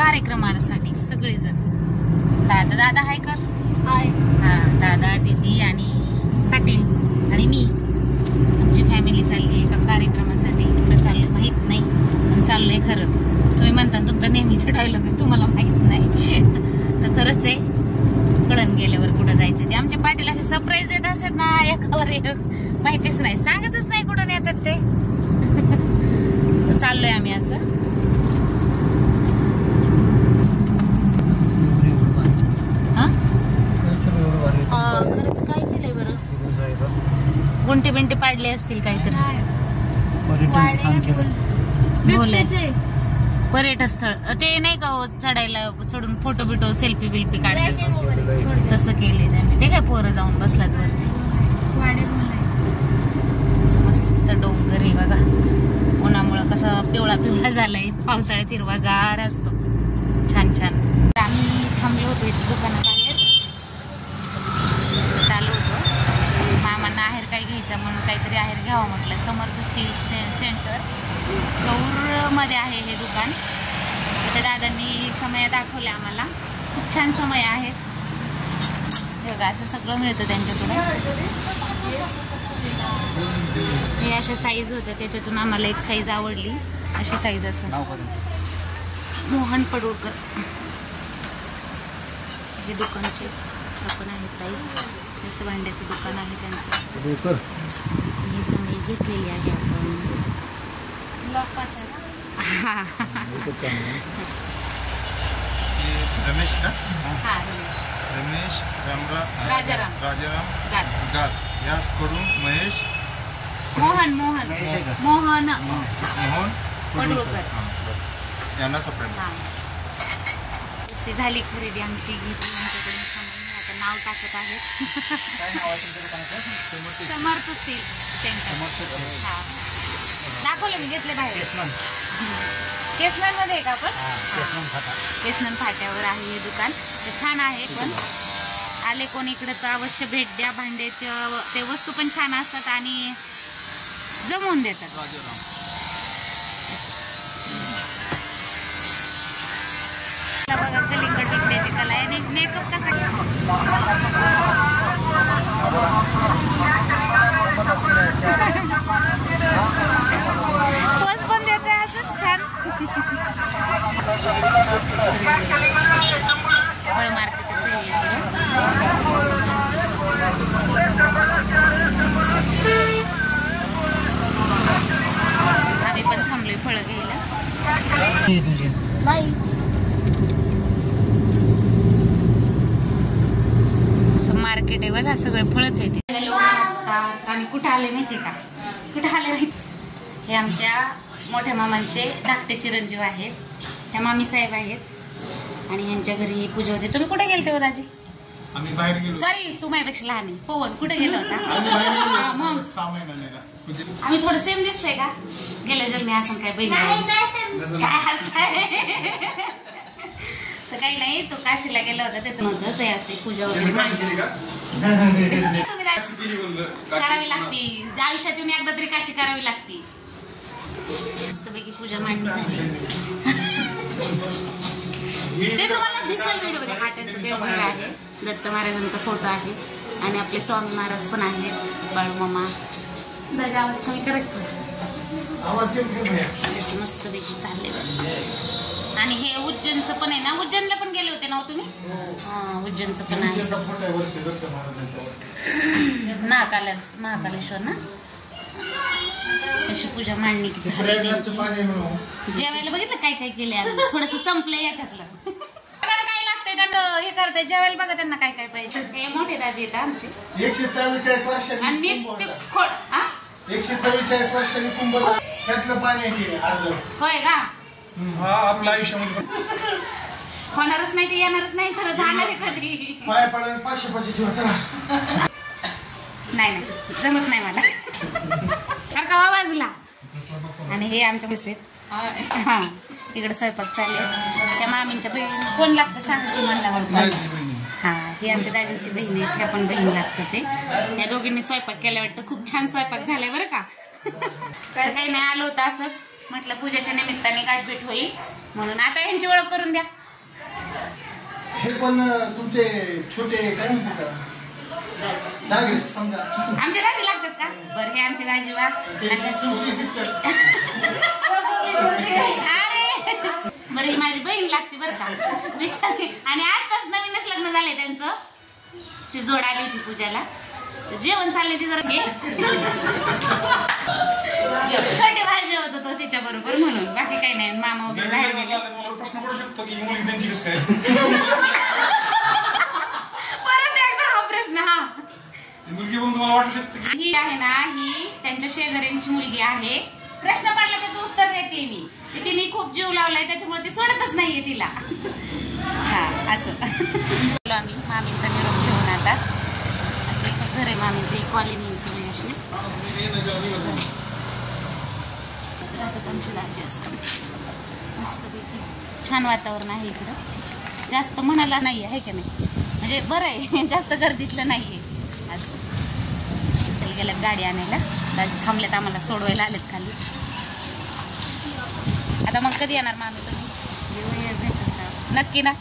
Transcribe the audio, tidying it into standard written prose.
कार्यक्रमासाठी सगळेजण. दादा हाय कर. हाय. हा, दादा, दीदी आणि पाटील आणि मी, आमची फॅमिली चालली एका कार्यक्रमासाठी. कुठं चाललोय माहित नाही, पण चाललोय खरं. तुम्ही म्हणता तुमचा नेहमीच डायलॉग आहे, तुम्हाला माहित नाही तर खरंच आहे. कळण गेल्यावर कुठं जायचं ते. आमचे पाटील असे सरप्राईज देत असतात ना, एकावर एक, माहितीच नाही, सांगतच नाही कुठून येतात ते. तर चाललोय आम्ही असं. खरंच काय केलंय बरं? गुंटे बिंटे पाडले असतील काहीतरी. पर्यटन स्थळ ते नाही का चढायला, चढून फोटो बिटो सेल्फी बिल्फी काढतात तसं केले त्यांनी. ते काय पोरं जाऊन बसलात वरती. मस्त डोंगर आहे बघा. उन्हामुळं कसा पिवळा पिवळा झालाय, पावसाळ्यात हिरवागार असतो. छान छान. आम्ही थांबलो होतो इथे दुकानाबाहेर, आलो होतो. मामांना आहेर काय घ्यायचा म्हणून काहीतरी आहेर घ्यावं म्हटलं. समर्थ स्टील सेंटर मध्ये आहे हे दुकान. तर दादांनी समय दाखवले आम्हाला. खूप छान समय आहेत बघा. असं सगळं मिळतं त्यांच्याकडे. हे अशा साईज होत्या, त्याच्यातून आम्हाला एक साईज आवडली. अशी साईज असं. मोहन पडोळकर हे दुकानचे आपण आहेत ताई. असं भांड्याचं दुकान आहे त्यांचं. ही समय घेतलेली आहे आपण. रमेश ना? हा, रमेश राजाराम गात याचकडून महेश मोहन पडोळकर यांना सप्रेम. अशी झाली खरेदी आमची. घेतली आमच्याकडे समय. आता नाव टाकत आहेत. समर्थ स्टील सेंटर. हा, दाखवलं मी, घेतले बाहेर. केसनर मध्ये आहे का आपण? केसनर फाट्यावर आहे हे दुकान. तर छान आहे. पण आले कोण इकडे तर अवश्य भेट द्या. भांड्याच्या ते वस्तू पण छान असतात आणि जमवून देतात. बघा कलिंगड विकण्याची कला आहे. आणि मेकअप कसा पोच पण देते अजून छान. फळ मार्केटच आहे इकडं. आम्ही पण थांबलोय फळं घ्यायला. असं मार्केट आहे बघा, सगळे फळच आहे. हॅलो, नमस्कार. आम्ही कुठं आले माहिती का? कुठं आले माहिती? हे आमच्या मोठ्या मामांचे धाकटे चिरंजीव आहेत. ह्या मामी साहेब आहेत आणि यांच्या घरी पूजा होती. तुम्ही कुठे गेलते हो दाजी? आम्ही बाहेर गेलो. सॉरी, तू माझ्यापेक्षा लहान आहे. पवन कुठे गेला होता? मग आम्ही थोडं सेम दिसतोय का? गेल्या जन्मी असं काय बहीण काय हसताय? तर काही नाही, तो काशीला गेला होता त्याचं नव्हतं ते. असे पूजा वगैरे करावी लागते आयुष्यातून एकदा तरी. काशी करावी लागते. मस्तपैकी पूजा मांडणी झाली. ते तुम्हाला दिसेल व्हिडिओमध्ये. हा त्यांचं देवघर आहे. दत्त महाराजांचा फोटो आहे आणि आपले स्वामी महाराज पण आहेत. बाळूमामा. दादा आवाज कमी करत मस्तपैकी चालले. आणि हे उज्जैनचं पण आहे ना? उज्जैनला पण गेले होते ना तुम्ही? हा, उज्जैनचं पण आहे. महाकालेश्वर ना. अशी पूजा मांडणी झाली त्यांची. जेवायला बघितलं काय काय केलंय आम्ही. थोडस संपलंय याच्यातलं. काय लागतंय त्यांना हे करताय जेवायला. बघा त्यांना काय काय पाहिजे. हे मोठे दाजी येतात आमचे. 144 वर्षांनी आणि नुसते खोड. 144 वर्षांनी कुंभ त्यातलं पाणी आहे अर्ध. होय का? हा, आपल्या आयुष्यामध्ये होणारच नाही ते, येणारच नाही. तर जाणार आहे कधी. पाय पडायला 500 ठेवा. चला. नाही जमत नाही मला. सारखा बाजूला. आणि हे आमच्या पैसे. हा, इकडे स्वयंपाक चालले. त्या मामींच्या बहीण कोण लागतं सांग तुम्हाला? हा, ही आमच्या दाजींची बहीण आहे. त्या पण बहीण लागतं ते. या दोघींनी स्वयंपाक केला वाटतं. खूप छान स्वयंपाक झालाय बरं का. काही नाही, आलो होतं असंच. म्हटलं पूजेच्या निमित्ताने गाठभेट होईल. म्हणून आता यांची ओळख करून द्या. हे पण तुमचे छोटे काय म्हणते दाजी समजा. आमचे दाजी लागतात का? बरं हे आमचे दाजी वा. तुमची सिस्टर. अरे बरं ही माझी बहीण लागते बरं का बिचारी. आणि आताच नवीनच लग्न झालंय त्यांचं. ती जोड आली होती पूजाला. जेवण चाललंय ती जरा घे. छोटे भाई जेवत होतो तिच्या बरोबर म्हणून, बाकी काही नाही. मामा वगैरे बाहेर गेले. प्रश्न पडू शकतो की मुलगी त्यांची कसं काय? परत एकदा हा प्रश्न. हा मुलगी बघून तुम्हाला वाटू शकतं की ही आहे ना, ही त्यांच्या शेजाऱ्यांची मुलगी आहे. प्रश्न पडला त्याचं उत्तर देते मी. तिने खूप जीव लावलाय त्याच्यामुळे ते सोडतच नाहीये तिला. हा असं आम्ही मामींचा निरोप घेऊन आता. असं एक घर आहे मामींचं, एक कॉलनी सगळी अशी. मस्तपैकी छान वातावरण आहे इकडं. जास्त म्हणायला नाही आहे का नाही, म्हणजे बरं आहे. जास्त गर्दीतलं नाही आहे असं. त्याला गेल्यात गाडी आणायला. दाजी थांबल्यात आम्हाला सोडवायला आलेत खाली. आता मग कधी येणार मामी तुम्ही? नक्की ना.